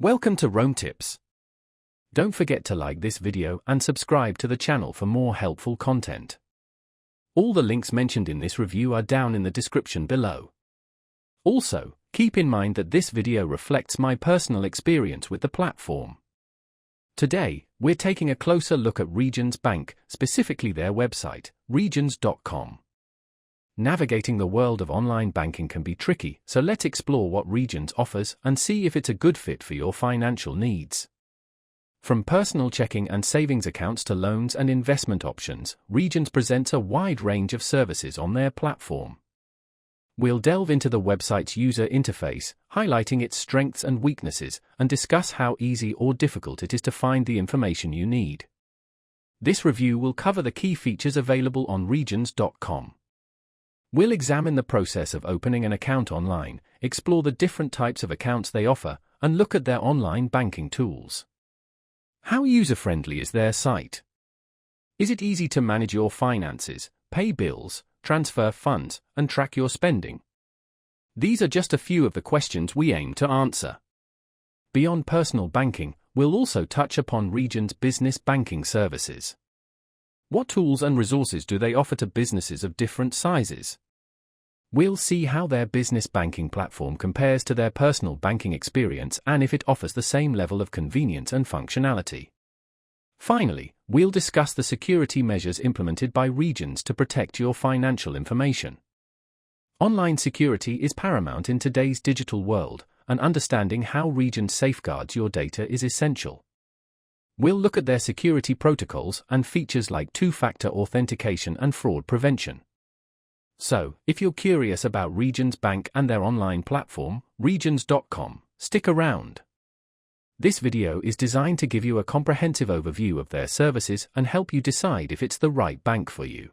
Welcome to Rome Tips. Don't forget to like this video and subscribe to the channel for more helpful content. All the links mentioned in this review are down in the description below. Also, keep in mind that this video reflects my personal experience with the platform. Today, we're taking a closer look at Regions Bank, specifically their website, regions.com. Navigating the world of online banking can be tricky, so let's explore what Regions offers and see if it's a good fit for your financial needs. From personal checking and savings accounts to loans and investment options, Regions presents a wide range of services on their platform. We'll delve into the website's user interface, highlighting its strengths and weaknesses, and discuss how easy or difficult it is to find the information you need. This review will cover the key features available on regions.com. We'll examine the process of opening an account online, explore the different types of accounts they offer, and look at their online banking tools. How user-friendly is their site? Is it easy to manage your finances, pay bills, transfer funds, and track your spending? These are just a few of the questions we aim to answer. Beyond personal banking, we'll also touch upon Regions' business banking services. What tools and resources do they offer to businesses of different sizes? We'll see how their business banking platform compares to their personal banking experience and if it offers the same level of convenience and functionality. Finally, we'll discuss the security measures implemented by Regions to protect your financial information. Online security is paramount in today's digital world, and understanding how Regions safeguards your data is essential. We'll look at their security protocols and features like two-factor authentication and fraud prevention. So, if you're curious about Regions Bank and their online platform, regions.com, stick around. This video is designed to give you a comprehensive overview of their services and help you decide if it's the right bank for you.